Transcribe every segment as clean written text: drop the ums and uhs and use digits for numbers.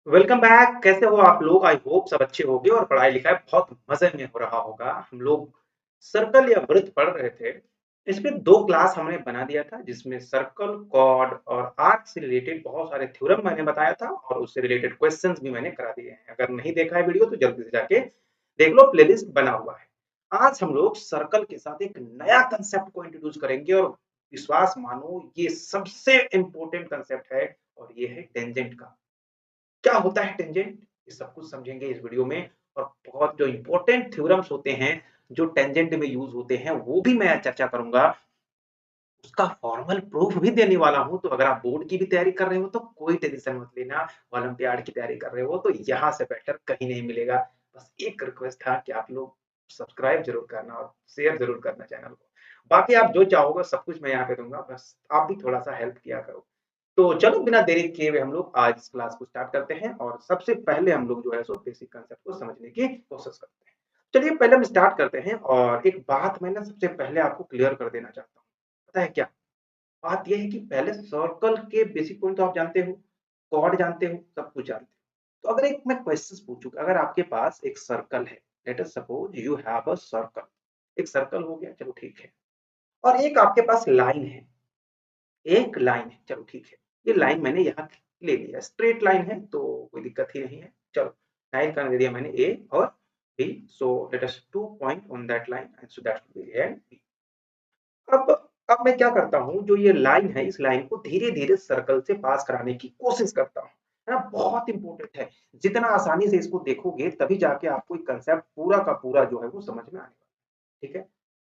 Welcome back. कैसे हो आप लोग? आई होप सब अच्छे होंगे और पढ़ाई लिखाई बहुत मजे में हो रहा होगा। हम लोग सर्कल या वृत्त पढ़ रहे थे। इसमें दो क्लास हमने बना दिया था जिसमें सर्कल, कॉर्ड और आर्क से रिलेटेड बहुत सारे थ्योरम मैंने बताया था और उससे रिलेटेड क्वेश्चंस भी मैंने करा दिए हैं। अगर नहीं देखा है वीडियो तो जल्दी से जाके देख लो, प्लेलिस्ट बना हुआ है। आज हम लोग सर्कल के साथ एक नया कंसेप्ट को इंट्रोड्यूस करेंगे और विश्वास मानो ये सबसे इंपॉर्टेंट कंसेप्ट है और ये है टेंजेंट का। क्या होता है टेंजेंट, ये सब कुछ समझेंगे इस वीडियो में। और बहुत जो इंपॉर्टेंट थ्योरम्स होते हैं जो टेंजेंट में यूज होते हैं वो भी मैं चर्चा करूंगा। उसका फॉर्मल प्रूफ भी देने वाला हूं। तो अगर आप बोर्ड की भी तैयारी कर रहे हो तो कोई टेंशन मत लेना। ओलंपियाड की तैयारी कर रहे हो तो यहाँ से बेटर कहीं नहीं मिलेगा। बस एक रिक्वेस्ट था कि आप लोग सब्सक्राइब जरूर करना और शेयर जरूर करना चैनल को। बाकी आप जो चाहोगे सब कुछ मैं यहाँ पे दूंगा, बस आप भी थोड़ा सा हेल्प किया करो। तो चलो बिना देरी किए हुए हम लोग आज इस क्लास को स्टार्ट करते हैं और सबसे पहले हम लोग जो है सो बेसिक कंसेप्ट को समझने की कोशिश करते हैं। चलिए पहले हम स्टार्ट करते हैं और एक बात मैं ना सबसे पहले आपको क्लियर कर देना चाहता हूँ। पता है क्या बात? यह है कि पहले सर्कल के बेसिक पॉइंट तो आप जानते हो, कॉर्ड जानते हो, सब कुछ जानते हो। तो अगर एक मैं क्वेश्चन पूछूं, अगर आपके पास एक सर्कल है, let us suppose you have a circle. एक सर्कल हो गया, चलो ठीक है। और एक आपके पास लाइन है, एक लाइन है, चलो ठीक है। ये लाइन मैंने यहाँ ले लिया, स्ट्रेट लाइन है तो कोई दिक्कत ही नहीं है। चलो लाइन का दे दिया मैंने ए और B, so let us 2 point on that line and so that will be A and B. अब अब मैं क्या करता हूँ, जो ये लाइन है इस लाइन को धीरे धीरे सर्कल से पास कराने की कोशिश करता हूँ, है ना। बहुत इंपॉर्टेंट है। जितना आसानी से इसको देखोगे तभी जाके आपको एक कंसेप्ट पूरा का पूरा जो है वो समझ में आने वाला है। ठीक है।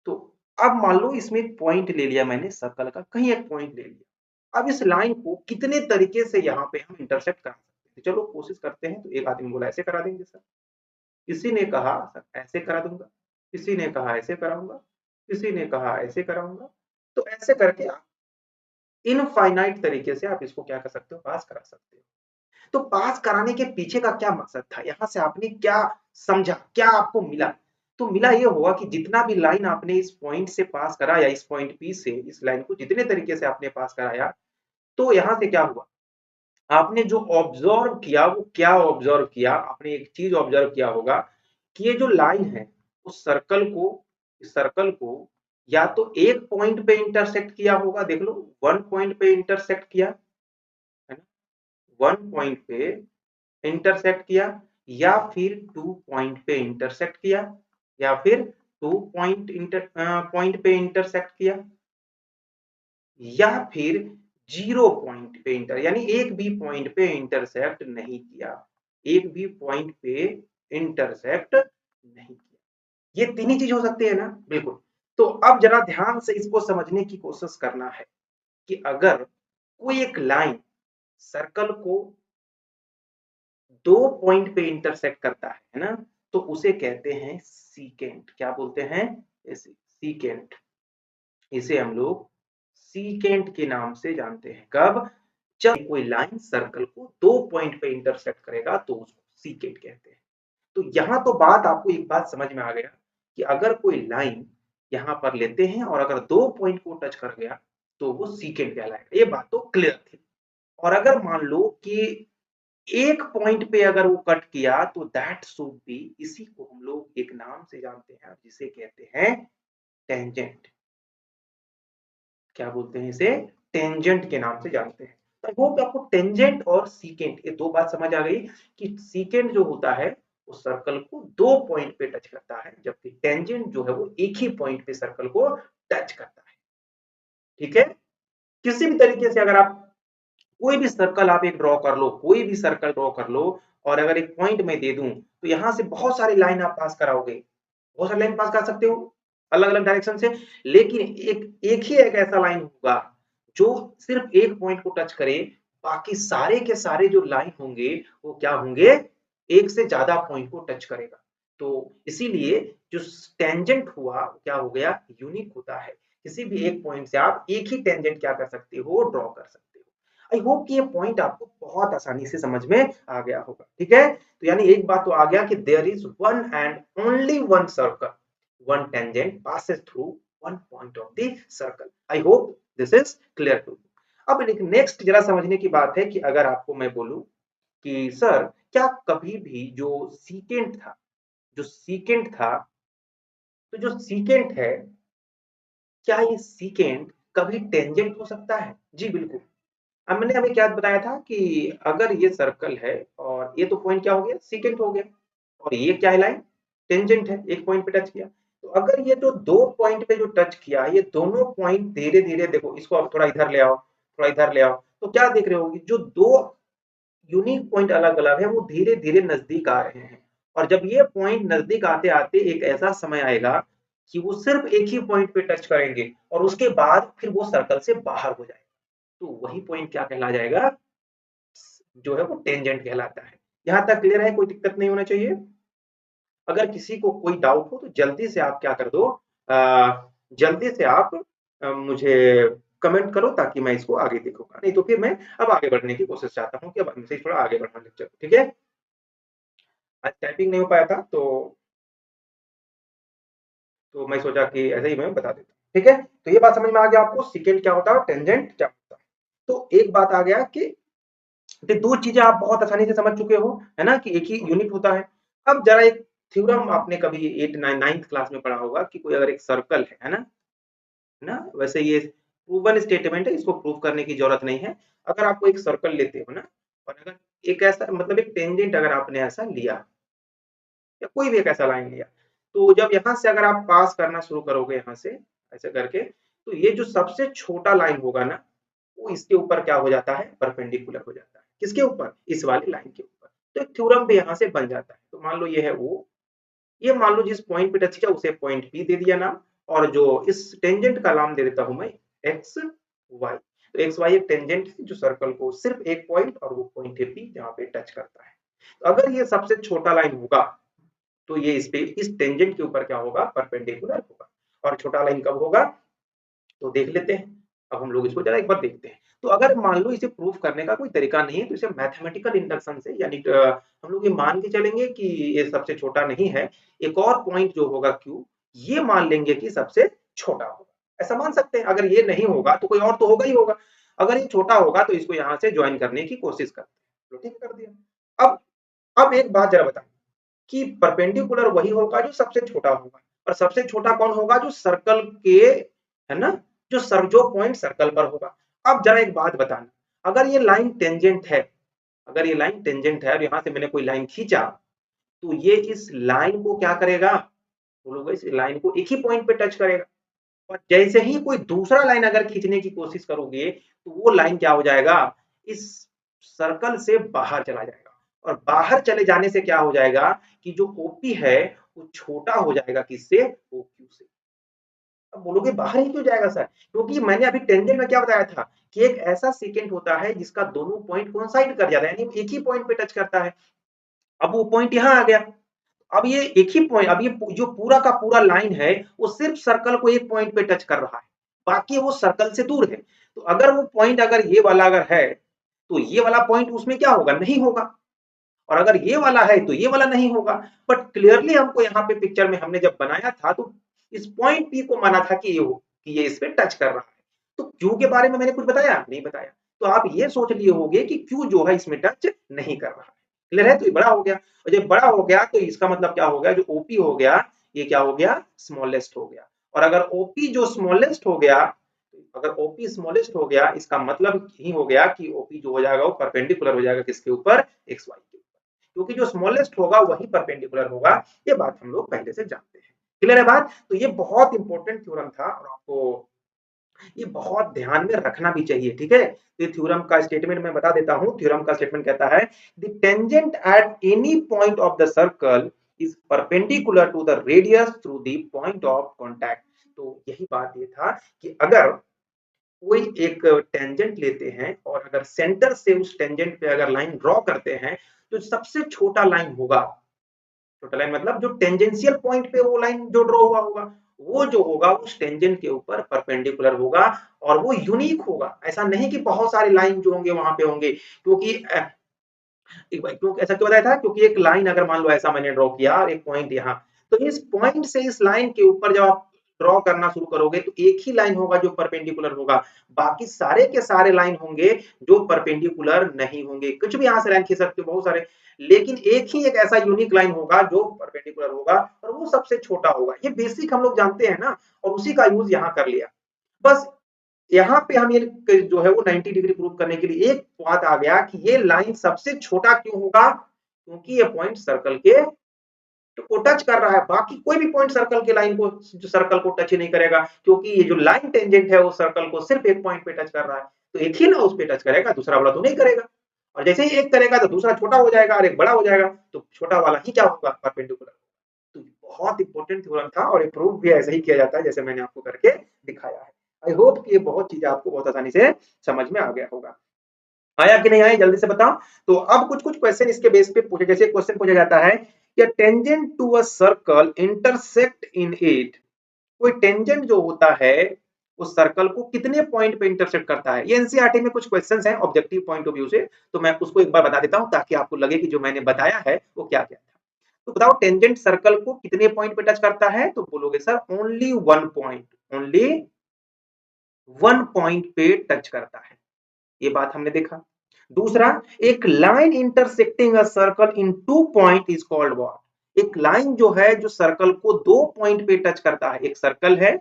तो अब मान लो इसमें एक पॉइंट ले लिया मैंने सर्कल का, कहीं एक पॉइंट ले लिया। अब इस लाइन को कितने तरीके से यहाँ पे हम इंटरसेक्ट करा सकते हैं, चलो कोशिश करते हैं। तो एक आदमी बोला ऐसे करा देंगे सर, किसी ने कहा सर ऐसे करा दूंगा, किसी ने कहा ऐसे कराऊंगा, किसी ने कहा ऐसे कराऊंगा। तो ऐसे करके आप इनफाइनाइट तरीके से आप इसको क्या कर सकते हो, पास करा सकते हो। तो पास कराने के पीछे का क्या मकसद था, यहाँ से आपने क्या समझा, क्या आपको मिला? तो मिला ये होगा कि जितना भी लाइन आपने इस पॉइंट से पास करा या इस पॉइंट पी से इस लाइन को जितने तरीके से आपने पास कराया, तो यहाँ से क्या हुआ, आपने जो ऑब्जर्व किया वो क्या ऑब्जर्व किया, आपने एक चीज ऑब्जर्व किया होगा कि ये जो लाइन है उस सर्कल को या तो एक पॉइंट पे इंटरसेक्ट किया होगा, देख लो वन पॉइंट पे इंटरसेक्ट किया है ना, वन पॉइंट पे इंटरसेक्ट किया, या फिर टू पॉइंट पे इंटरसेक्ट किया, या फिर टू पॉइंट पे इंटरसेक्ट किया, या फिर जीरो पॉइंट पे इंटर यानी एक भी पॉइंट पे इंटरसेक्ट नहीं किया, एक भी पॉइंट पे इंटरसेक्ट नहीं किया। ये तीन ही चीज हो सकती है ना, बिल्कुल। तो अब जरा ध्यान से इसको समझने की कोशिश करना है कि अगर कोई एक लाइन सर्कल को दो पॉइंट पे इंटरसेक्ट करता है ना, तो उसे कहते हैं सीकेंट। क्या बोलते हैं? इसे सीकेंट। इसे हम लोग सीकेंट के नाम से जानते हैं। कब? जब कोई लाइन सर्कल को दो पॉइंट पे इंटरसेक्ट करेगा तो उसको सीकेंट कहते हैं। तो यहां तो बात आपको एक बात समझ में आ गया कि अगर कोई लाइन यहां पर लेते हैं और अगर दो पॉइंट को टच कर गया तो वो सीकेंट कहलाएगा। ये बात तो क्लियर थी। और अगर मान लो कि एक पॉइंट पे अगर वो कट किया तो दैट शुड बी, इसी को हम लोग एक नाम से जानते हैं जिसे कहते हैं टेंजेंट। क्या बोलते हैं इसे? टेंजेंट के नाम से जानते हैं। आई होप आपको टेंजेंट और सीकेंट ये दो बात समझ आ गई कि सीकेंट जो होता है वो सर्कल को दो पॉइंट पे टच करता है, जबकि टेंजेंट जो है वो एक ही पॉइंट पे सर्कल को टच करता है। ठीक है। किसी भी तरीके से अगर आप कोई भी सर्कल आप एक ड्रॉ कर लो, कोई भी सर्कल ड्रॉ कर लो, और अगर एक पॉइंट में दे दूं तो यहां से बहुत सारी लाइन आप पास कराओगे, बहुत सारी लाइन पास कर सकते हो अलग अलग डायरेक्शन से। लेकिन एक एक ही एक ऐसा लाइन होगा जो सिर्फ एक पॉइंट को टच करे, बाकी सारे के सारे जो लाइन होंगे वो क्या होंगे, एक से ज्यादा पॉइंट को टच करेगा। तो इसीलिए जो टेंजेंट हुआ क्या हो गया, यूनिक होता है। किसी भी एक पॉइंट से आप एक ही टेंजेंट क्या कर सकते हो, ड्रॉ कर सकते हो। आई होप कि ये पॉइंट आपको बहुत आसानी से समझ में आ गया होगा। ठीक है। तो यानी एक बात तो आ गया कि there is one and only one circle, one tangent passes through one point of the circle. I hope this is clear to you. अब नेक्स्ट जरा समझने की बात है कि अगर आपको मैं बोलूं कि सर क्या कभी भी जो सीकेंट था, तो जो सीकेंट है, क्या ये सीकेंट कभी टेंजेंट हो सकता है? जी बिल्कुल। अब मैंने अभी क्या बताया था कि अगर ये सर्कल है और ये तो पॉइंट क्या हो गया, सीकेंट हो गया, और ये क्या है, लाइन टेंजेंट है, एक पॉइंट पे टच किया। तो अगर ये जो दो पॉइंट पे जो टच किया, ये दोनों पॉइंट धीरे धीरे, देखो इसको आप थोड़ा इधर ले आओ, थोड़ा इधर ले आओ, तो क्या देख रहे होगी, जो दो यूनिक पॉइंट अलग अलग है वो धीरे धीरे नजदीक आ रहे हैं। और जब ये पॉइंट नजदीक आते आते एक ऐसा समय आएगा कि वो सिर्फ एक ही पॉइंट पे टच करेंगे और उसके बाद फिर वो सर्कल से बाहर हो जाएगा, तो वही पॉइंट क्या कहला जाएगा, जो है वो टेंजेंट कहलाता है। यहाँ तक क्लियर है, कोई दिक्कत नहीं होना चाहिए। अगर किसी को कोई डाउट हो तो जल्दी से आप क्या कर दो, जल्दी से आप मुझे कमेंट करो ताकि मैं इसको आगे देखूंगा, नहीं तो फिर मैं अब आगे बढ़ने की कोशिश चाहता हूँ कि अब हमसे थोड़ा आगे बढ़ा लेक्चर, ठीक है। आज टाइपिंग नहीं हो पाया था, तो मैं सोचा कि ऐसे ही मैं बता देता हूँ, ठीक है। तो ये बात समझ में आ गया आपको, सीकेंट क्या होता है और टेंजेंट क्या होता है। तो एक बात आ गया कि ये दो चीजें आप बहुत आसानी से समझ चुके हो, है ना, कि एक ही यूनिट होता है। अब जरा एक थ्योरम आपने कभी 8 9 क्लास में पढ़ा होगा कि कोई अगर एक सर्कल है ना, वैसे ये प्रूवन स्टेटमेंट है, इसको प्रूव करने की जरूरत नहीं है। अगर आपको एक सर्कल लेते हो ना, और अगर एक ऐसा मतलब एक टेंजेंट अगर आपने ऐसा लिया, या कोई भी एक ऐसा लाइन लिया, तो जब यहाँ से अगर आप पास करना शुरू करोगे यहाँ से ऐसे करके, तो ये जो सबसे छोटा लाइन होगा ना, वो इसके ऊपर क्या हो जाता है, परपेंडिकुलर हो जाता है। किसके ऊपर, इस वाली लाइन के ऊपर। तो एक थ्योरम भी यहाँ से बन जाता है। तो मान लो ये है वो, ये मान लो जिस पॉइंट पे टच किया उसे पॉइंट पी दे दिया नाम, और जो इस टेंजेंट का नाम दे देता हूं मैं एक्स वाई। तो एक्स वाई एक टेंजेंट है जो सर्कल को सिर्फ एक पॉइंट, और वो पॉइंट है पी जहां पे टच करता है। तो अगर ये सबसे छोटा लाइन होगा, तो ये इस पे इस टेंजेंट के ऊपर क्या होगा, परपेंडिकुलर होगा। और छोटा लाइन कब होगा, तो देख लेते हैं। अब हम लोग इसको जरा एक बार देखते हैं। तो अगर मान लो इसे प्रूफ करने का कोई तरीका नहीं है, तो इसे मैथमेटिकल इंडक्शन से, यानी हम लोग ये मान के चलेंगे कि ये सबसे छोटा नहीं है, एक और पॉइंट जो होगा क्यू, ये मान लेंगे कि सबसे छोटा होगा। ऐसा मान सकते हैं। अगर ये नहीं होगा तो कोई और तो होगा ही होगा। अगर ये छोटा होगा तो इसको यहाँ से ज्वाइन करने की कोशिश करते हैं, तो ठीक कर दिया। अब एक बात जरा बताएं कि परपेंडिकुलर वही होगा जो सबसे छोटा होगा, और सबसे छोटा कौन होगा, जो सर्कल के, है ना, जो पॉइंट सर्कल पर होगा। अब जरा एक बात बताना, अगर ये लाइन टेंजेंट है, अगर ये लाइन टेंजेंट है और यहां से मैंने कोई लाइन खींचा, तो ये इस लाइन को क्या करेगा, बोलोगे, इस लाइन को एक ही पॉइंट पे टच करेगा। और जैसे ही कोई दूसरा लाइन अगर खींचने की कोशिश करोगे, तो वो लाइन क्या हो जाएगा, इस सर्कल से बाहर चला जाएगा। और बाहर चले जाने से क्या हो जाएगा कि जो ओपी है वो छोटा हो जाएगा, किससे, ओक्यू से। अब बोलोगे बाहर ही क्यों जाएगा सर, क्योंकि मैंने अभी टेंजेंट में क्या बताया था कि एक ऐसा सेकेंड होता है जिसका दोनों पॉइंट कोइंसाइड कर जाता है, यानी एक ही पॉइंट पे टच करता है। अब वो पॉइंट यहाँ आ गया। अब ये एक ही पॉइंट, अब ये जो पूरा का पूरा लाइन है वो सिर्फ सर्कल को एक पॉइंट पे टच कर रहा है, बाकी वो सर्कल से दूर है। तो अगर वो पॉइंट अगर ये वाला अगर है, तो ये वाला पॉइंट उसमें क्या होगा, नहीं होगा। और अगर ये वाला है तो ये वाला नहीं होगा। बट क्लियरली हमको यहाँ पे पिक्चर में हमने जब बनाया था, तो इस पॉइंट पी को माना था कि ये हो, कि ये इस पे टच कर रहा है। तो क्यू के बारे में मैंने कुछ बताया नहीं, बताया। तो आप ये सोच लिए होंगे कि क्यू जो है इसमें टच नहीं कर रहा है। क्लियर है, तो ये बड़ा हो गया। और जब बड़ा हो गया तो इसका मतलब क्या हो गया, जो ओपी हो गया ये क्या हो गया, स्मॉलेस्ट हो गया। और अगर ओपी जो स्मॉलेस्ट हो गया, अगर ओपी स्मॉलेस्ट हो गया, इसका मतलब ही हो गया कि ओपी जो हो जाएगा वो परपेंडिकुलर हो जाएगा किसके ऊपर, एक्स वाई के ऊपर, क्योंकि जो स्मॉलेस्ट होगा वही परपेंडिकुलर होगा। ये बात हम लोग पहले से जानते हैं। क्लियर है बात। तो ये बहुत इंपॉर्टेंट थ्योरम था, और आपको ये बहुत ध्यान में रखना भी चाहिए, ठीक है। तो ये थ्योरम का स्टेटमेंट मैं बता देता हूं। थ्योरम का स्टेटमेंट कहता है, the tangent at any point of the circle is perpendicular to the radius through the point of contact. तो यही बात ये था कि अगर कोई एक टेंजेंट लेते हैं और अगर सेंटर से उस टेंजेंट पे अगर लाइन ड्रॉ करते हैं, तो सबसे छोटा लाइन होगा, छोटा लाइन मतलब जो टेंजेंशियल पॉइंट पे वो लाइन जो ड्रॉ हुआ होगा, वो जो होगा उस टेंजेंट के ऊपर परपेंडिकुलर होगा। और वो यूनिक होगा, ऐसा नहीं कि बहुत सारे लाइन जो होंगे वहां पे होंगे, क्योंकि क्योंकि ऐसा क्यों बताया था, क्योंकि एक लाइन अगर मान लो ऐसा मैंने ड्रॉ किया और एक पॉइंट यहाँ, तो इस पॉइंट से इस लाइन के ऊपर जब आप ड्रॉ करना शुरू करोगे तो एक ही लाइन होगा जो परपेंडिकुलर होगा, बाकी सारे के सारे लाइन होंगे जो परपेंडिकुलर नहीं होंगे। कुछ भी यहां से लाइन खींच सकते हो बहुत सारे, लेकिन एक ऐसा यूनिक लाइन होगा जो परपेंडिकुलर होगा और वो सबसे छोटा होगा। ये बेसिक हम लोग जानते हैं ना, और उसी का यूज यहाँ कर लिया। बस यहाँ पे हम ये जो है वो 90 डिग्री प्रूव करने के लिए एक बात आ गया कि ये लाइन सबसे छोटा क्यों होगा, क्योंकि ये पॉइंट सर्कल के को टच कर रहा है, बाकी कोई भी पॉइंट सर्कल के लाइन को जो सर्कल को टच ही नहीं करेगा, क्योंकि ये जो लाइन टेंजेंट है वो सर्कल को सिर्फ एक पॉइंट पे टच कर रहा है, तो एक ही ना उस पे टच करेगा, दूसरा वाला तो नहीं करेगा। और जैसे ही एक करेगा तो दूसरा छोटा हो जाएगा और एक बड़ा हो जाएगा, तो छोटा वाला ही क्या होगा, परपेंडिकुलर। तो बहुत इंपॉर्टेंट थ्योरम था और ये प्रूफ भी ऐसे ही किया जाता है जैसे मैंने आपको करके दिखाया है। आई होप कि ये बहुत चीजें आपको बहुत आसानी से समझ में आ गया होगा। आया कि नहीं आया जल्दी से बताओ। तो अब कुछ कुछ क्वेश्चन इसके बेस पे पूछे, जैसे क्वेश्चन पूछा जाता है कि tangent to a circle intersect in it, कोई टेंजेंट जो होता है उस सर्कल को कितने पॉइंट पे इंटरसेक्ट करता है। ये एनसीईआरटी में कुछ क्वेश्चंस हैं ऑब्जेक्टिव पॉइंट ऑफ व्यू से, तो मैं उसको एक बार बता देता हूं ताकि आपको लगे कि जो मैंने बताया है वो क्या क्या था। तो बताओ टेंजेंट सर्कल को कितने पॉइंट पे टच करता है, तो बोलोगे sir only one point, only one point पे टच करता है। ये बात हमने देखा। दूसरा, एक line intersecting a circle in two point is called what, एक लाइन जो है जो सर्कल को दो पॉइंट पे टच करता है, एक सर्कल है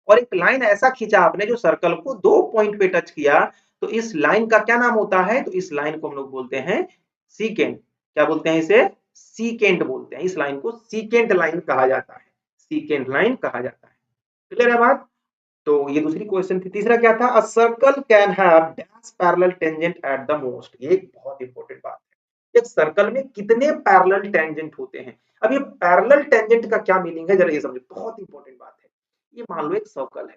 और एक लाइन ऐसा खींचा आपने जो सर्कल को दो पॉइंट पे टच किया, तो इस लाइन का क्या नाम होता है, तो इस लाइन को हम लोग बोलते हैं सीकेंट। क्या बोलते हैं इसे, सीकेंट बोलते हैं। इस लाइन को सीकेंट लाइन कहा जाता है, सीकेंट लाइन कहा जाता है। क्लियर है बात। तो ये दूसरी क्वेश्चन थी। तीसरा क्या था, a circle can have dash parallel tangent at the most, ये एक बहुत इंपॉर्टेंट बात है। एक सर्कल में कितने पैरेलल टेंजेंट होते हैं। अब ये पैरेलल टेंजेंट का क्या मीनिंग है जरा ये समझो, बहुत इंपॉर्टेंट बात है। ये मान लो एक सर्कल है,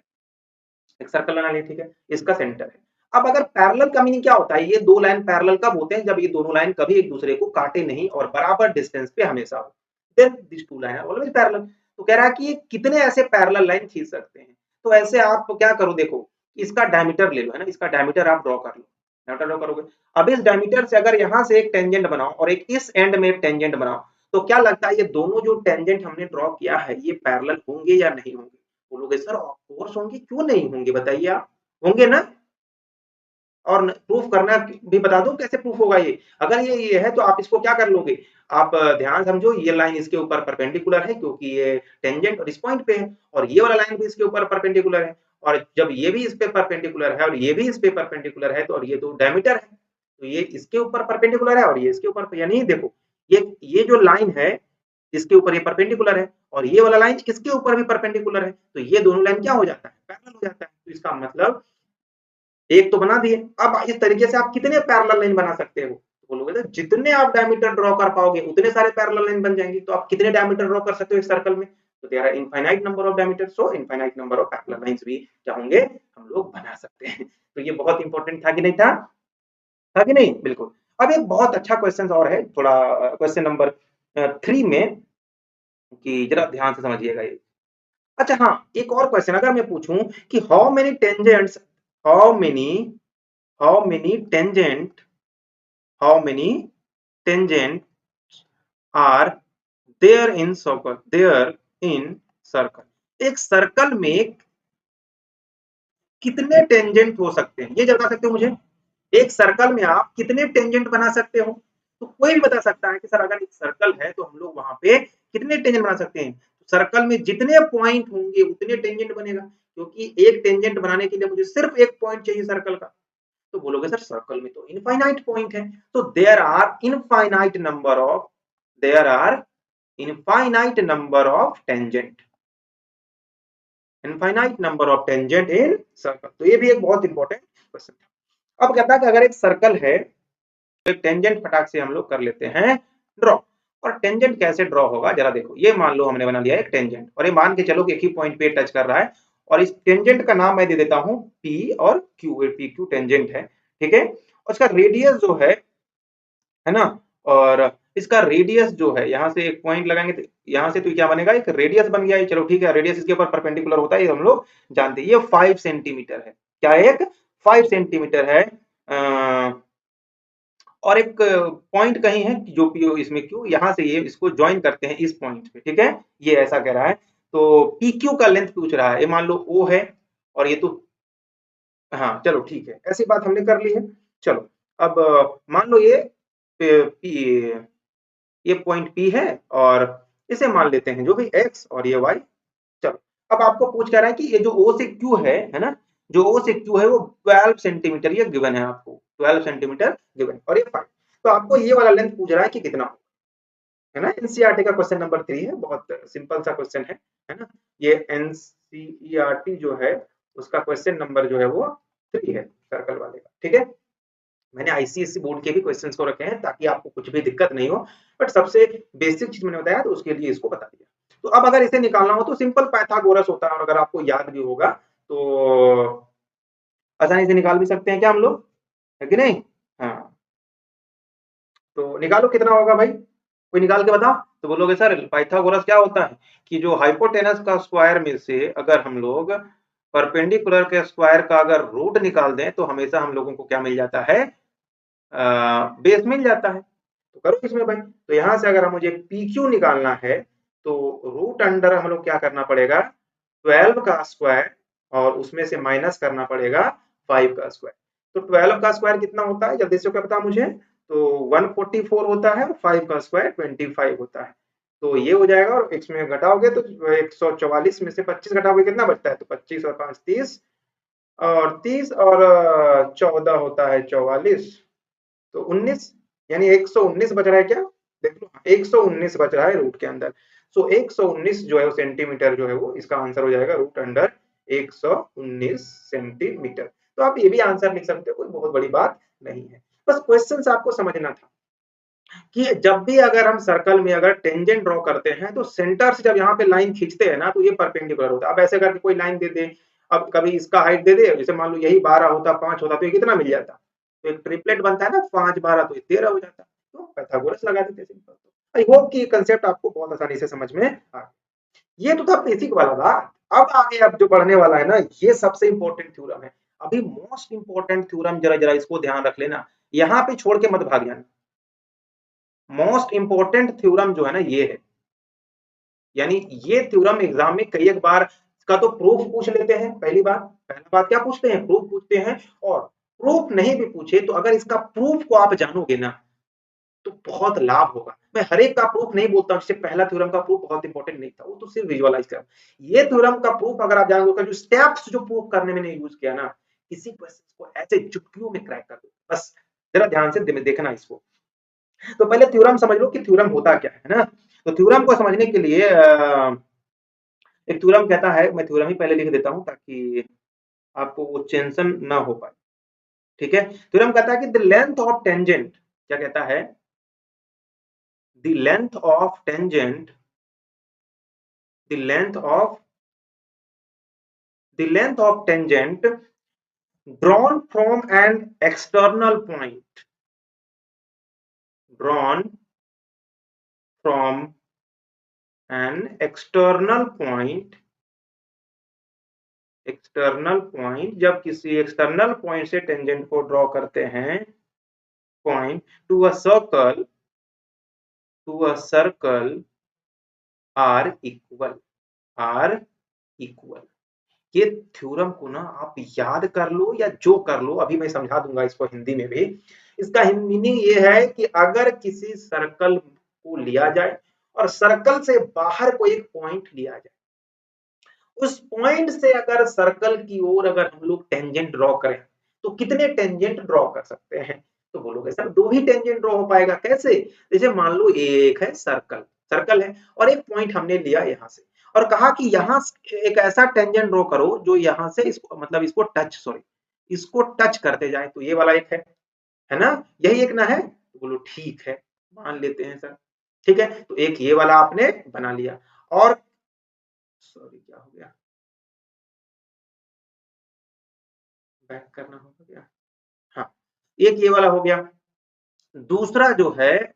एक सर्कल बना लिया, ठीक है, इसका सेंटर है। अब अगर पैरेलल का मीनिंग क्या होता है, ये दो लाइन पैरेलल कब होते हैं, जब ये दोनों लाइन कभी एक दूसरे को काटे नहीं और बराबर डिस्टेंस पे हमेशा हो, then this two line are always parallel. तो कह रहा है कि ये कितने ऐसे पैरेलल लाइन खींच सकते हैं। तो ऐसे आप क्या करो, देखो इसका डायमीटर ले लो, है ना, इसका डायमीटर आप ड्रॉ कर लो, डायमीटर ड्रॉ करोगे। अब इस डायमीटर से अगर यहाँ से एक टेंजेंट बनाओ और एक इस एंड में एक टेंजेंट बनाओ, तो क्या लगता है ये दोनों जो टेंजेंट हमने ड्रॉ किया है ये पैरेलल होंगे या नहीं होंगे। बोलोगे सर ऑफ कोर्स होंगे, क्यों नहीं होंगे बताइए आप, होंगे ना। और प्रूफ करना भी बता दूं कैसे प्रूफ होगा ये। अगर ये है तो आप इसको क्या कर लोगे, आप ध्यान समझो, ये लाइन इसके ऊपर परपेंडिकुलर है क्योंकि ये टेंजेंट और इस पॉइंट पे है, और ये वाला लाइन भी इसके ऊपर परपेंडिकुलर है, और जब ये भी इस पे परपेंडिकुलर है और ये भी इस पे परपेंडिकुलर है, तो और ये तो डायमीटर है, तो ये इसके ऊपर परपेंडिकुलर है और ये इसके ऊपर, यानी देखो ये जो लाइन है इसके ऊपर ये परपेंडिकुलर है और ये वाला लाइन इसके ऊपर भी परपेंडिकुलर है, तो ये दोनों लाइन क्या हो जाता है, पैरेलल हो जाता है। तो इसका मतलब एक तो बना दिए। अब इस तरीके से आप कितने पैरेलल लाइन बना सकते हो, बोलोगे तो जितने आप डायमीटर ड्रॉ कर पाओगे उतने सारे पैरेलल लाइन बन जाएंगे। तो आप कितने डायमीटर ड्रॉ कर सकते हो एक सर्कल में, तो there are infinite number of diameter, so infinite number of parallel lines भी क्या होंगे, हम लोग बना सकते हैं। तो ये बहुत इंपॉर्टेंट था कि नहीं था, था कि नहीं, बिल्कुल। अब एक बहुत अच्छा क्वेश्चन और है, थोड़ा क्वेश्चन नंबर 3 में, कि जरा ध्यान से समझिएगा ये। अच्छा हाँ, एक और क्वेश्चन अगर मैं पूछूं कि how many how many tangent how many tangents are there in circle, एक सर्कल में कितने टेंजेंट हो सकते हैं, ये बता सकते हो मुझे। एक सर्कल में आप कितने टेंजेंट बना सकते हो, तो कोई भी बता सकता है कि सर अगर एक सर्कल है तो हम लोग वहां पे कितने टेंजेंट बना सकते हैं। सर्कल में जितने पॉइंट होंगे उतने टेंजेंट बनेगा, क्योंकि एक टेंजेंट बनाने के लिए मुझे सिर्फ एक पॉइंट चाहिए सर्कल का। तो बोलोगे सर सर्कल में तो इनफाइनाइट पॉइंट है, तो there are infinite number of tangent, infinite number of tangent in circle. तो ये भी एक बहुत इंपॉर्टेंट क्वेश्चन था। अब कहता है कि अगर एक सर्कल है तो एक टेंजेंट फटाक से हम लोग कर लेते हैं ड्रॉ। और टेंजेंट कैसे ड्रॉ होगा जरा देखो, ये मान लो हमने बना लिया एक टेंजेंट और ये मान के चलो कि एक ही पॉइंट पे टच कर रहा है, और इस टेंजेंट का नाम मैं दे देता हूं P और Q, पी क्यू टेंजेंट है, ठीक है। और इसका रेडियस जो है ना, और इसका रेडियस जो है यहाँ से एक पॉइंट लगाएंगे तो यहाँ से तो क्या बनेगा, एक रेडियस बन गया है। चलो ठीक है, रेडियस इसके ऊपर परपेंडिकुलर होता है, ये हम लोग जानते हैं। ये 5 सेंटीमीटर है, क्या एक 5 सेंटीमीटर है। और एक पॉइंट कहीं है जो इसमें क्यों यहाँ से ये इसको ज्वाइन करते हैं इस पॉइंट पे, ठीक है, ये ऐसा कह रहा है। तो पी क्यू का लेंथ पूछ रहा है, ये मान लो ओ है और ये तो, हाँ चलो ठीक है, ऐसी बात हमने कर ली है। चलो अब मान लो ये पॉइंट पी है और इसे मान लेते हैं जो भी एक्स और ये वाई। चलो अब आपको पूछ कर रहा है कि ये जो ओ से क्यू है ना, जो ओ से क्यू है वो 12 सेंटीमीटर ये गिवन है आपको, 12 सेंटीमीटर गिवन और ये 5, तो आपको ये वाला लेंथ पूछ रहा है कि कितना है ना। एनसीईआरटी का क्वेश्चन नंबर 3 है, बहुत सिंपल सा क्वेश्चन है ना। ये एनसीईआरटी जो है उसका क्वेश्चन नंबर जो है वो 3 है सर्कल वाले का, ठीक है। मैंने आईसीएसई बोर्ड के भी क्वेश्चंस को रखे हैं ताकि आपको कुछ भी दिक्कत नहीं हो, बट सबसे बेसिक चीज मैंने बताया तो उसके लिए इसको बता दिया। तो अब अगर इसे निकालना हो तो सिंपल पाइथागोरस होता है, और अगर आपको याद भी होगा तो आसानी से निकाल भी सकते हैं क्या हम लोग, है कि नहीं। हाँ तो निकालो कितना होगा भाई, कोई निकाल के बता। तो बोलोगे सर पाइथागोरस क्या होता है कि जो हाइपोटेनस का स्क्वायर में से अगर हम लोग परपेंडिकुलर के स्क्वायर का अगर रूट निकाल दें तो हमेशा हम लोगों को क्या मिल जाता है, बेस मिल जाता है। तो करो इसमें भाई, तो यहां से अगर मुझे पी क्यू निकालना है तो रूट अंडर हम लोग क्या करना पड़ेगा, 12 का स्क्वायर और उसमें से माइनस करना पड़ेगा 5 का स्क्वायर। तो 12 का स्क्वायर कितना होता है जल्दी से क्या पता मुझे, तो 144 होता है और 5 का स्क्वायर 25 होता है। तो ये हो जाएगा और इसमें घटाओगे तो 144 में से 25 घटाओगे कितना बचता है, तो 25 और 5 30 और 30 और 14 होता है 44, तो 19, यानी 119 बच रहा है क्या, देख लो 119 बच रहा है रूट के अंदर। सो 119 जो है वो सेंटीमीटर जो है वो इसका आंसर हो जाएगा रूट अंडर 119 सेंटीमीटर। तो आप ये भी आंसर लिख सकते हो, कोई बहुत बड़ी बात नहीं है, बस क्वेश्चन आपको समझना था कि जब भी अगर हम सर्कल में अगर टेंजेंट ड्रॉ करते हैं तो सेंटर से जब यहाँ पे लाइन खींचते हैं ना तो ये परपेंडिकुलर होता है। अब ऐसे करके कोई लाइन दे दे, अब कभी इसका हाइट दे दे, जैसे मान लो यही 12 होता 5 होता तो ये कितना मिल जाता, तो एक ट्रिपलेट बनता है ना 5 12 तो ये 13 हो जाता, तो पाइथागोरस लगा देते सिंपल। आई होप कि कंसेप्ट आपको बहुत आसानी से समझ में आ, ये तो था बेसिक वाला बात। अब आगे अब जो पढ़ने वाला है ना ये सबसे इंपॉर्टेंट थ्योरम है, अभी मोस्ट इंपॉर्टेंट थ्योरम, जरा जरा इसको ध्यान रख लेना, यहाँ पे छोड़ के मत भाग जाना। मोस्ट इंपॉर्टेंट थ्योरम जो है ना ये है, यानी ये थ्योरम एग्जाम में कई एक बार का तो प्रूफ पूछ लेते हैं, पहली बात क्या पूछते हैं, प्रूफ पूछते हैं। और प्रूफ नहीं भी पूछे तो अगर इसका प्रूफ को आप जानोगे ना तो बहुत लाभ होगा। मैं हर एक का प्रूफ नहीं बोलता हूं, जैसे पहला थ्योरम का प्रूफ बहुत इंपॉर्टेंट नहीं था, वो तो सिर्फ विजुअलाइज कर, ये थ्योरम का प्रूफ अगर आप जानोगे, जो स्टेप्स जो प्रूफ करने में नहीं यूज किया ना, किसी क्वेश्चन को ऐसे चुटकियों में क्रैक कर दो, बस जरा ध्यान से देखना इसको। तो पहले थ्योरम समझ लो कि थ्योरम होता क्या है ना। तो थ्योरम को समझने के लिए एक थ्योरम कहता है, मैं थ्योरम ही पहले लिख देता हूं ताकि आपको वो टेंशन ना हो पाए, ठीक है। थ्योरम कहता है कि द लेंथ ऑफ टेंजेंट, क्या कहता है, the length of tangent, the length of the length of tangent drawn from an external point, drawn from an external point, जब किसी एक्सटर्नल पॉइंट से टेंजेंट को ड्रॉ करते हैं, point to a circle are equal. ये theorem को ना आप याद कर लो या जो कर लो, अभी मैं समझा दूंगा इसको हिंदी में भी। इसका मीनिंग ये है कि अगर किसी सर्कल को लिया जाए और सर्कल से बाहर कोई एक पॉइंट लिया जाए, उस पॉइंट से अगर सर्कल की ओर अगर हम लोग टेंजेंट ड्रॉ करें तो कितने टेंजेंट ड्रॉ कर सकते हैं, तो बोलोगे सर दो ही टेंजेंट ड्रॉ हो पाएगा, कैसे, जैसे मान लो एक है सर्कल, सर्कल है और एक पॉइंट हमने लिया यहां से और कहा कि यहां एक ऐसा टेंजेंट ड्रॉ करो जो यहां से इसको मतलब इसको टच करते जाए, तो ये वाला एक है ना, यही एक ना है, तो बोलो ठीक है मान लेते हैं सर, ठीक है। तो एक ये वाला आपने बना लिया, और सॉरी क्या हो गया, बैक करना होगा क्या, हाँ एक ये वाला हो गया। दूसरा जो है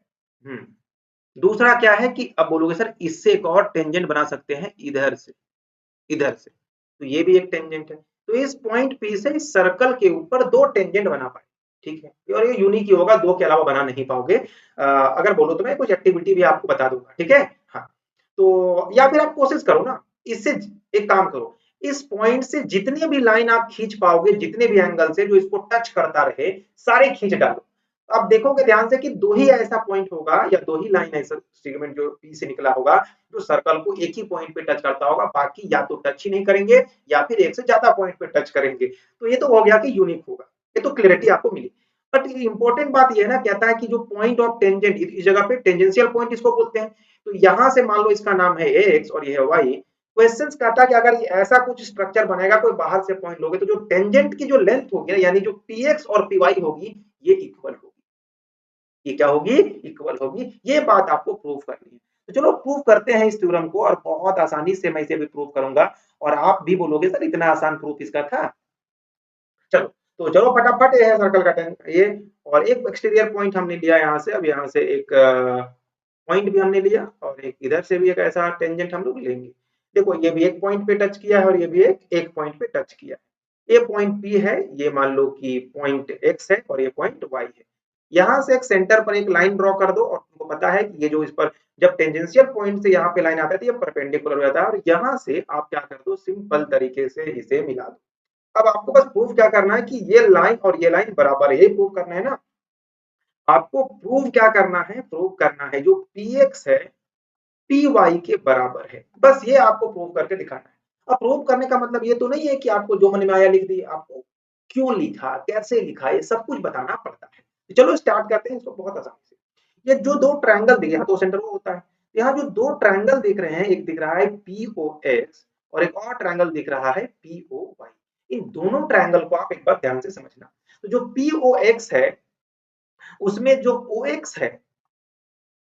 दूसरा क्या है कि अब बोलोगे सर इससे एक और टेंजेंट बना सकते हैं इधर से तो ये भी एक टेंजेंट है, तो इस पॉइंट पी से इस सर्कल के ऊपर दो टेंजेंट बना पाए, ठीक है, और ये यूनिक ही होगा, दो के अलावा बना नहीं पाओगे। अगर बोलो तो मैं कुछ एक्टिविटी भी आपको बता दूंगा, ठीक है। हाँ तो या फिर आप कोशिश करो ना, इससे एक काम करो, इस पॉइंट से जितनी भी लाइन आप खींच पाओगे, जितने भी एंगल से जो इसको टच करता रहे, सारे खींच डालो। आप देखोगे ध्यान से कि दो ही ऐसा पॉइंट होगा या दो ही लाइन ऐसा सेगमेंट जो पी से निकला होगा जो सर्कल को एक ही पॉइंट पे टच करता होगा, बाकी या तो टच ही नहीं करेंगे या फिर एक से ज्यादा पॉइंट पे टच करेंगे। तो ये तो हो गया कि यूनिक होगा, ये तो क्लियरिटी आपको मिली। बट इंपॉर्टेंट बात ये है ना, कहता है कि जो पॉइंट ऑफ टेंजेंट, इस जगह पे टेंजेंशियल पॉइंट इसको बोलते हैं। तो यहां से मान लो इसका नाम है एक्स और ये है वाई। क्वेश्चन कहता है कि अगर ऐसा कुछ स्ट्रक्चर बनेगा, कोई बाहर से पॉइंट लोगे, तो जो टेंजेंट की जो लेंथ होगी यानी जो पी एक्स और पी वाई होगी, ये इक्वल होगी। ये क्या होगी? इक्वल होगी। ये बात आपको प्रूव करनी है। तो चलो प्रूव करते हैं इस थ्योरम को, और बहुत आसानी से मैं इसे भी प्रूव करूंगा और आप भी बोलोगे सर इतना आसान प्रूफ इसका था। चलो तो चलो फटाफट, ये है सर्कल का ये, और एक एक्सटीरियर पॉइंट हमने लिया यहाँ से। अब यहाँ से एक पॉइंट भी हमने लिया और एक इधर से भी एक ऐसा टेंजेंट हम लोग लेंगे। देखो ये भी एक पॉइंट पे टच किया है और ये भी एक पॉइंट पे टच किया है। ये पॉइंट पी है, ये मान लो कि पॉइंट एक्स है और ये पॉइंट वाई है। यहाँ से एक सेंटर पर एक लाइन ड्रॉ कर दो, और तुमको पता है कि ये जो इस पर जब टेंजेंशियल पॉइंट से यहाँ पे लाइन आता है तो ये परपेंडिकुलर हो जाता है, और यहाँ से आप क्या कर दो, सिंपल तरीके से इसे मिला दो। अब आपको बस प्रूफ क्या करना है कि ये लाइन और ये लाइन बराबर है, यही प्रूफ करना है ना। आपको प्रूफ क्या करना है, प्रूफ करना है जो px है py के बराबर है, बस ये आपको प्रूफ करके दिखाना है। अब प्रूफ करने का मतलब ये तो नहीं है कि आपको जो मन में आया लिख दिए, आपको क्यों लिखा, कैसे लिखा, ये सब कुछ बताना पड़ता है। तो चलो स्टार्ट करते हैं इसको बहुत आसानी से। ये जो दो ट्रायंगल दिखे, यहाँ तो सेंटर वो होता है, यहाँ जो दो ट्रायंगल दिख रहे हैं, एक दिख रहा है POX और एक और ट्रायंगल दिख रहा है POY। इन दोनों ट्रायंगल को आप एक बार ध्यान से समझना। तो जो POX है उसमें जो OX है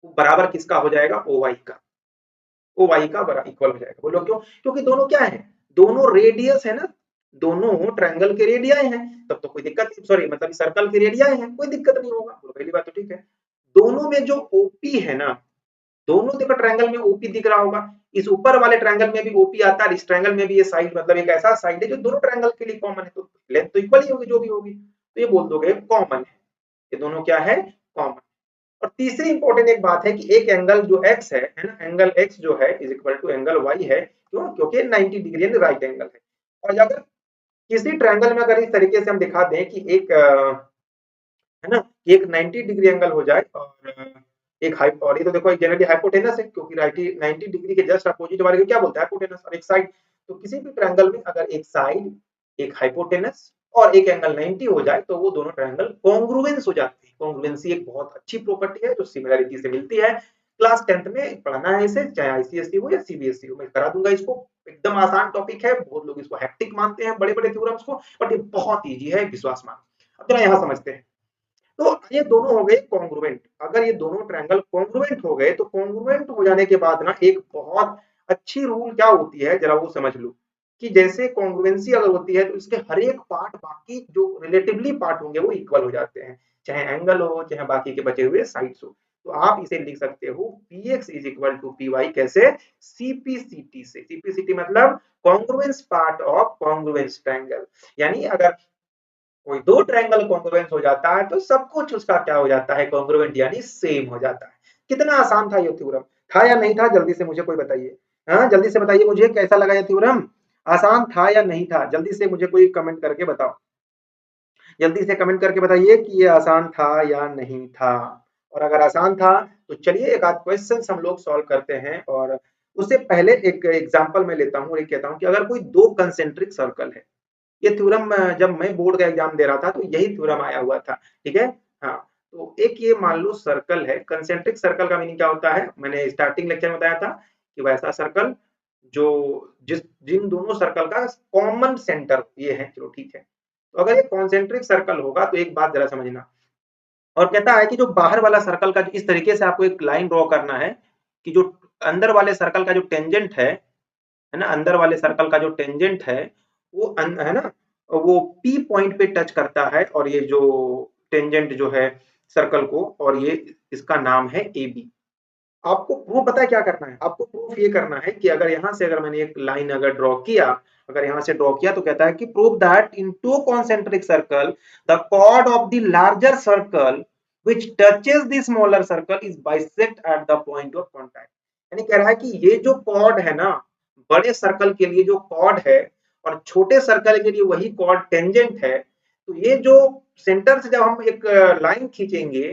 वो बराबर किसका हो जाएगा, OY का। OY का बराबर इक्वल हो जाएगा। बोलो क्यों? क्योंकि दोनों क्या है, दोनों रेडियस है ना, दोनों ट्रायंगल के रेडियाई हैं, तब तो कोई दिक्कत नहीं, सॉरी मतलब सर्कल के रेडियाई हैं, कोई दिक्कत नहीं होगा। बोलो पहली बात तो ठीक है। दोनों में जो OP है ना, दोनों देखो ट्रायंगल में ओपी दिख रहा होगा, इस ऊपर वाले ट्रायंगल में भी ओपी आता है, इस ट्रायंगल में भी ये साइड, मतलब एक ऐसा साइड है जो दोनों ट्रायंगल के लिए कॉमन है, तो लेंथ तो इक्वल ही होगी जो भी होगी, तो ये बोल दोगे कॉमन है, ये दोनों क्या है, कॉमन। और तीसरी इंपॉर्टेंट एक बात है कि एक एंगल जो x है ना, एंगल x जो है is equal to angle y है, क्यों? क्योंकि 90 डिग्री यानी राइट एंगल है। और अगर किसी ट्रायंगल में अगर इस तरीके से हम दिखा दें कि एक है ना, कि एक 90 डिग्री एंगल हो जाए और एक हाइप, और ये तो देखो जनरली हाइपोटेनस है, क्योंकि 90 डिग्री के जस्ट अपोजिट वाले को क्या बोलते हैं, हाइपोटेनस। और एक साइड, तो किसी भी ट्रायंगल में अगर एक साइड, एक हाइपोटेनस और एक एंगल 90 हो जाए तो वो दोनों ट्रायंगल कॉन्ग्रुएंस हो जाते हैं। कॉन्ग्रुएंसी एक बहुत अच्छी प्रॉपर्टी है जो सिमिलरिटी से मिलती है। क्लास 10th में पढ़ना है इसे, चाहे आईसीएसई हो या सीबीएसई हो, मैं करा दूंगा इसको। एकदम आसान टॉपिक है, बहुत लोग इसको हेक्टिक मानते हैं बड़े बड़े थ्योरम्स को, बट ये बहुत ईजी है, विश्वास मानो। अब जरा यहाँ समझते हैं। तो ये दोनों हो गए कॉन्ग्रुएंट। अगर ये दोनों ट्रायंगल कॉन्ग्रुएंट हो गए, तो कॉन्ग्रुएंट हो जाने के बाद ना एक बहुत अच्छी रूल क्या होती है, जरा वो समझ लो। कि जैसे कॉन्ग्रुएंसी अगर होती है तो इसके हर एक पार्ट, बाकी जो रिलेटिवली पार्ट होंगे वो इक्वल हो जाते हैं, चाहे एंगल हो चाहे बाकी के बचे हुए साइड्स हो। तो आप इसे लिख सकते हो px is equal to py, कैसे, CPCT से। CPCT मतलब congruence part of congruence triangle, यानी अगर कोई दो ट्रायंगल कॉन्ग्रुएंस हो जाता है तो सब कुछ उसका क्या हो जाता है, कॉन्ग्रुएंट यानी सेम हो जाता है। कितना आसान था ये थ्योरम, था या नहीं था, जल्दी से मुझे कोई बताइए। हाँ जल्दी से बताइए मुझे, कैसा लगा ये थ्योरम, आसान था या नहीं था, जल्दी से मुझे कोई कमेंट करके बताओ, जल्दी से कमेंट करके बताइए कि ये आसान था या नहीं था। और अगर आसान था तो चलिए एक आध क्वेश्चन हम लोग सॉल्व करते हैं। और उससे पहले एक एग्जांपल मैं लेता हूँ और कहता हूँ कि अगर कोई दो कंसेंट्रिक सर्कल है, ये थ्योरम जब मैं बोर्ड का एग्जाम दे रहा था तो यही थ्योरम आया हुआ था, ठीक है। हाँ, तो एक ये मान लो सर्कल है, कंसेंट्रिक सर्कल का मीनिंग क्या होता है, मैंने स्टार्टिंग लेक्चर में बताया था कि वैसा सर्कल जो जिन दोनों सर्कल का कॉमन सेंटर ये है, चलो ठीक है। तो अगर ये कॉन्सेंट्रिक सर्कल होगा तो एक बात जरा समझना, और कहता है कि जो बाहर वाला सर्कल का इस तरीके से आपको एक लाइन ड्रॉ करना है कि जो अंदर वाले सर्कल का जो टेंजेंट है ना, अंदर वाले सर्कल का जो टेंजेंट है वो है ना, वो पी पॉइंट पे टच करता है, और ये जो टेंजेंट जो है सर्कल को, और ये इसका नाम है ए बी। आपको प्रूफ पता है क्या करना है, आपको प्रूफ ये करना है कि अगर यहाँ से अगर मैंने एक लाइन अगर ड्रॉ किया, अगर यहाँ से ड्रॉ किया तो कहता है कि prove that in two concentric circle the chord of the larger circle which touches the smaller circle is bisect at the point of contact। यानी कह रहा है कि ये जो कॉर्ड है ना, बड़े सर्कल के लिए जो कॉर्ड है और छोटे सर्कल के लिए वही कॉर्ड टेंजेंट है, तो ये जो सेंटर से जब हम एक लाइन खींचेंगे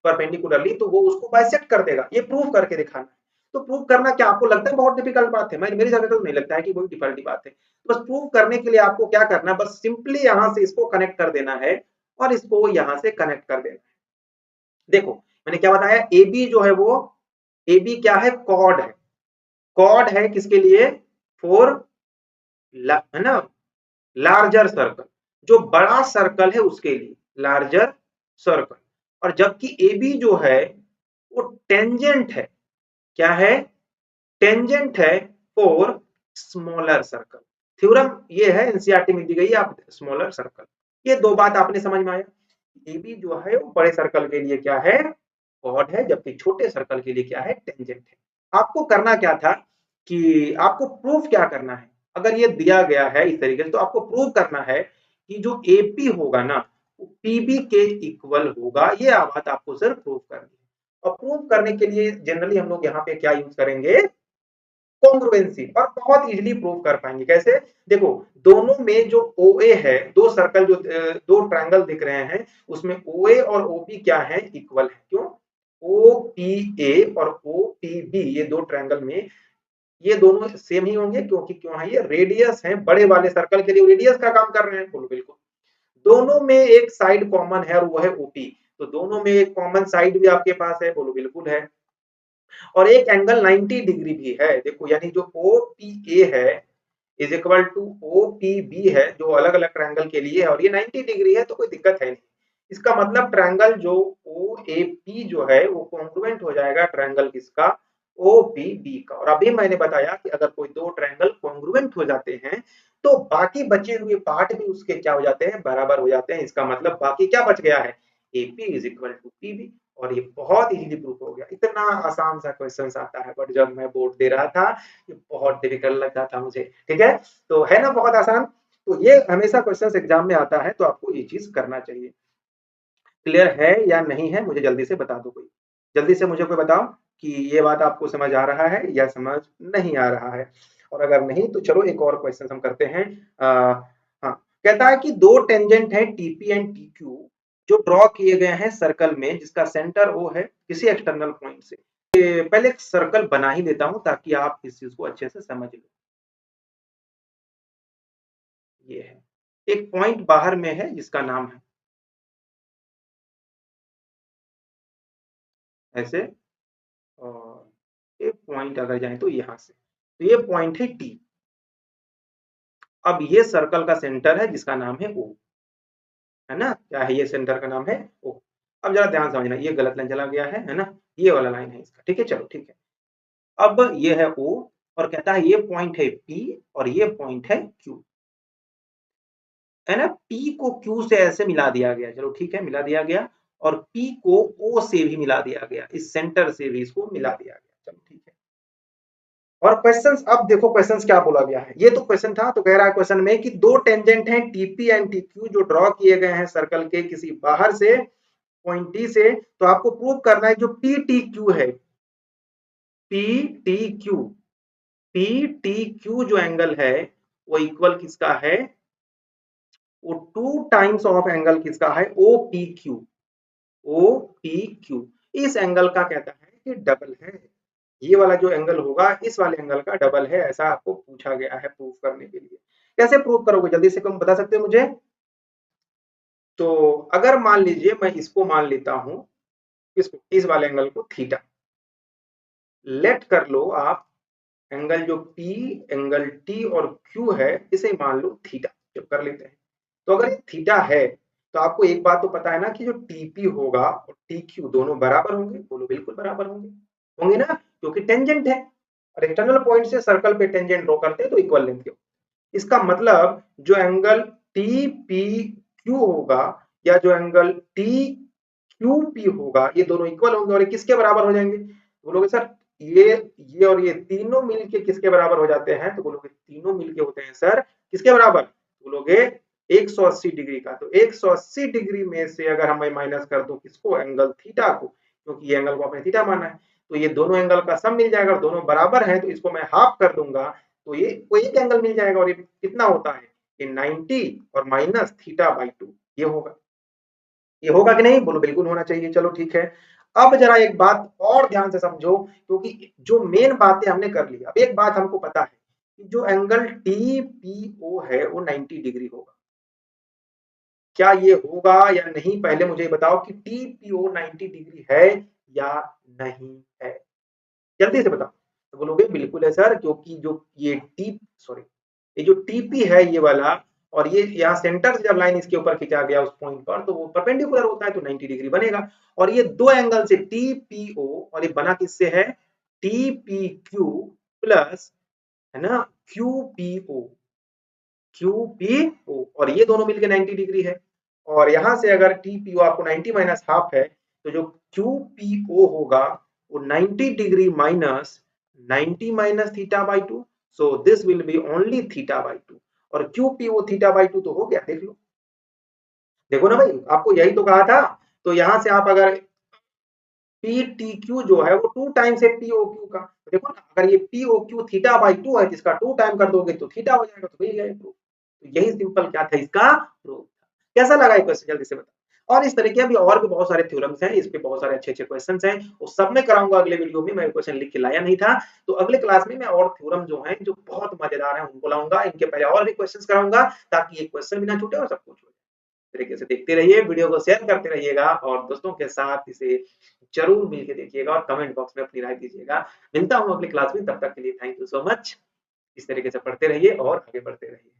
परपेंडिकुलरली तो वो उसको बाइसेक्ट कर देगा। ये प्रूव करके दिखाना है। तो प्रूव करना क्या आपको लगता है बहुत डिफिकल्ट बात है? मैं मेरी जगह तो नहीं लगता है कि बहुत डिफिकल्ट बात है। तो बस प्रूव करने के लिए आपको क्या करना है, बस सिंपली यहाँ से इसको कनेक्ट कर देना है और इसको यहाँ से कनेक्ट कर देना है। देखो मैंने क्या बताया, ए बी जो है वो, ए बी क्या है, कॉर्ड है। कॉर्ड है किसके लिए, फॉर है ना, लार्जर सर्कल, जो बड़ा सर्कल है उसके लिए लार्जर सर्कल। और जबकि ए बी जो है वो टेंजेंट है, क्या है, टेंजेंट है फॉर स्मॉलर सर्कल। थ्योरम ये है, एनसीईआरटी में दी गई है, आप स्मॉलर सर्कल। ये दो बात आपने समझ में आया। ए बी जो है वो बड़े सर्कल के लिए क्या है, कॉर्ड है, जबकि छोटे सर्कल के लिए क्या है, टेंजेंट है। आपको करना क्या था कि आपको प्रूफ क्या करना है, अगर ये दिया गया है इस तरीके से तो आपको प्रूव करना है कि जो एपी होगा ना वो पीबी के इक्वल होगा। ये बात आपको सिर्फ प्रूव करनी है। और प्रूव करने के लिए जनरली हम लोग यहाँ पे क्या यूज करेंगे, कॉन्ग्रुएंसी। और बहुत इजीली प्रूव कर पाएंगे। कैसे, देखो दोनों में जो OA है, दो सर्कल जो दो ट्रायंगल दिख रहे हैं उसमें OA और OP क्या है, इक्वल है। क्यों, OPA और OPB ये दो ट्रायंगल में ये दोनों सेम ही होंगे, क्योंकि क्यों है, ये रेडियस है, बड़े वाले सर्कल के लिए रेडियस का काम कर रहे हैं। बोलो बिल्कुल। दोनों में एक साइड कॉमन है और वो है OP, तो दोनों में एक कॉमन साइड भी आपके पास है। बोलो बिल्कुल है। और एक एंगल 90 डिग्री भी है। देखो यानी जो OPA है इज इक्वल टू OPB है, जो अलग अलग ट्रायंगल के लिए है, और ये 90 डिग्री है, तो कोई दिक्कत है नहीं। इसका मतलब ट्रायंगल जो OAP जो है वो कॉन्ग्रुएंट हो जाएगा ट्रायंगल किसका, OPB का। और अभी मैंने बताया कि अगर कोई दो ट्रायंगल कॉन्ग्रुएंट हो जाते हैं तो बाकी बचे हुए पार्ट भी उसके क्या हो जाते हैं, बराबर हो जाते हैं। इसका मतलब बाकी क्या बच गया है, AP is equal to PB। और ये बहुत इजीली प्रूफ हो गया। इतना आसान सा क्वेश्चन आता है, बट जब मैं बोर्ड दे रहा था ये बहुत डिफिकल्ट लगता था मुझे। ठीक है, तो है ना बहुत आसान। तो ये हमेशा क्वेश्चन एग्जाम में आता है, तो आपको ये चीज करना चाहिए। क्लियर है या नहीं है, मुझे जल्दी से बता दो कोई, जल्दी से मुझे कोई बताओ कि ये बात आपको समझ आ रहा है या समझ नहीं आ रहा है। और अगर नहीं तो चलो एक और क्वेश्चन हम करते हैं। हाँ, कहता है कि दो टेंजेंट है टीपी एंड टीक्यू जो ड्रॉ किए गए हैं सर्कल में जिसका सेंटर ओ है किसी एक्सटर्नल पॉइंट से। पहले एक सर्कल बना ही देता हूं ताकि आप इस चीज को अच्छे से समझ लो। ये है, एक पॉइंट बाहर में है जिसका नाम है ऐसे, और एक पॉइंट अगर जाए तो यहां से, तो ये पॉइंट है टी। अब ये सर्कल का सेंटर है जिसका नाम है ओ, है ना, क्या है, ये सेंटर का नाम है ओ। अब जरा ध्यान समझना, ये गलत लाइन चला गया है ना, ये वाला लाइन है इसका। ठीक है, चलो ठीक है। अब ये है ओ और कहता है ये पॉइंट है पी और ये पॉइंट है क्यू, है ना। पी को क्यू से ऐसे मिला दिया गया, चलो ठीक है, मिला दिया गया। और पी को ओ से भी मिला दिया गया, इस सेंटर से भी इसको मिला दिया गया। चलो ठीक है। और क्वेश्चंस, अब देखो क्वेश्चंस क्या बोला गया है। ये तो क्वेश्चन था, तो कह रहा है क्वेश्चन में कि दो टेंजेंट हैं टीपी एंड टीक्यू जो ड्रॉ किए गए हैं सर्कल के किसी बाहर से पॉइंट डी से, तो आपको प्रूव करना है जो पी टी क्यू है, P T Q, P T Q जो एंगल है वो इक्वल किसका है, वो टू टाइम्स ऑफ एंगल किसका है, O P Q, O P Q. इस एंगल का कहता है कि डबल है। ये वाला जो एंगल होगा इस वाले एंगल का डबल है, ऐसा आपको पूछा गया है प्रूफ करने के लिए। कैसे प्रूफ करोगे, जल्दी से कम बता सकते हो मुझे। तो अगर मान लीजिए मैं इसको मान लेता हूं, इसको, इस वाले एंगल को थीटा, लेट कर लो आप एंगल जो P, एंगल T और Q है इसे मान लो थीटा, जब कर लेते हैं। तो अगर थीटा है तो आपको एक बात तो पता है ना कि जो TP होगा और TQ दोनों बराबर होंगे। बोलो बिल्कुल बराबर होंगे, होंगे ना, क्योंकि टेंजेंट है और एक्सटर्नल पॉइंट से सर्कल पे टेंजेंट ड्रॉ करते हैं तो इक्वल लेंथ के। इसका मतलब जो एंगल TPQ होगा या जो एंगल TQP होगा ये दोनों इक्वल होंगे और ये किसके बराबर हो जाएंगे। बोलोगे सर ये और ये तीनों मिलके किसके बराबर हो जाते हैं, तो बोलोगे तीनों मिलके होते हैं सर किसके बराबर, बोलोगे 180 डिग्री का। तो 180 डिग्री में से अगर हम माइनस कर दो किसको, एंगल थीटा को, क्योंकि ये एंगल को आपने थीटा माना है, तो ये दोनों एंगल का सम मिल जाएगा। दोनों बराबर है तो इसको मैं हाफ कर दूंगा, तो ये कोई एक एंगल मिल जाएगा और ये कितना होता है, ये 90 और माइनस θ/2 ये होगा। ये होगा कि नहीं? बोलो बिल्कुल होना चाहिए। चलो ठीक है। अब जरा एक बात और ध्यान से समझो, क्योंकि जो मेन बातें हमने कर ली। अब एक बात हमको पता है कि जो एंगल TPO है वो 90 डिग्री होगा। क्या ये होगा या नहीं, पहले मुझे बताओ कि TPO 90 डिग्री है या नहीं है? जल्दी से बताओ। तो बोलोगे बिल्कुल है सर, क्योंकि जो ये टी सॉरी ये जो टीपी है ये वाला, और ये यहाँ सेंटर से जब लाइन इसके ऊपर खींचा गया उस पॉइंट पर, तो वो परपेंडिकुलर होता है तो 90 डिग्री बनेगा। और ये दो एंगल से टीपीओ, और ये बना किससे है? टीपीक्यू प्लस, है ना, क्यूपीओ, क्यूपीओ, और ये दोनों मिलकर 90 डिग्री है। और यहां से अगर टीपीओ आपको 90 माइनस हाफ है, तो जो क्यूपीओ होगा वो 90 degree minus 90 minus θ/2, so this will be only θ/2। और क्यूपीओ θ/2 तो हो गया, देख लो। देखो ना भाई, आपको यही तो कहा था। तो यहां से आप अगर PTQ जो है वो 2 टाइम्स है POQ का, तो देखो ना, अगर ये POQ θ/2 है, जिसका 2 टाइम कर दोगे तो थीटा हो जाएगा, तो मिल गया प्रूफ। तो यही सिंपल क्या था, इसका प्रूफ। कैसा लगा ये क्वेश्चन, जल्दी से बताओ। और इस तरह के अभी और भी बहुत सारे थ्योरम्स हैं, इस पे बहुत सारे अच्छे-अच्छे क्वेश्चंस हैं, वो सब मैं कराऊंगा अगले वीडियो में। मैं क्वेश्चन लिख के लाया नहीं था, तो अगले क्लास में मैं और थ्योरम जो हैं, जो बहुत मजेदार हैं, उनको लाऊंगा। इनके पहले और भी क्वेश्चंस कराऊंगा, ताकि ये क्वेश्चन भी ना छूटे और सब कुछ हो जाए। तरीके से देखते रहिए, वीडियो को शेयर करते रहिएगा और दोस्तों के साथ इसे जरूर मिलकर देखिएगा और कमेंट बॉक्स में अपनी राय दीजिएगा। मिलता हूँ अगली क्लास में, तब तक के लिए थैंक यू सो मच। इस तरीके से पढ़ते रहिए और आगे बढ़ते रहिए।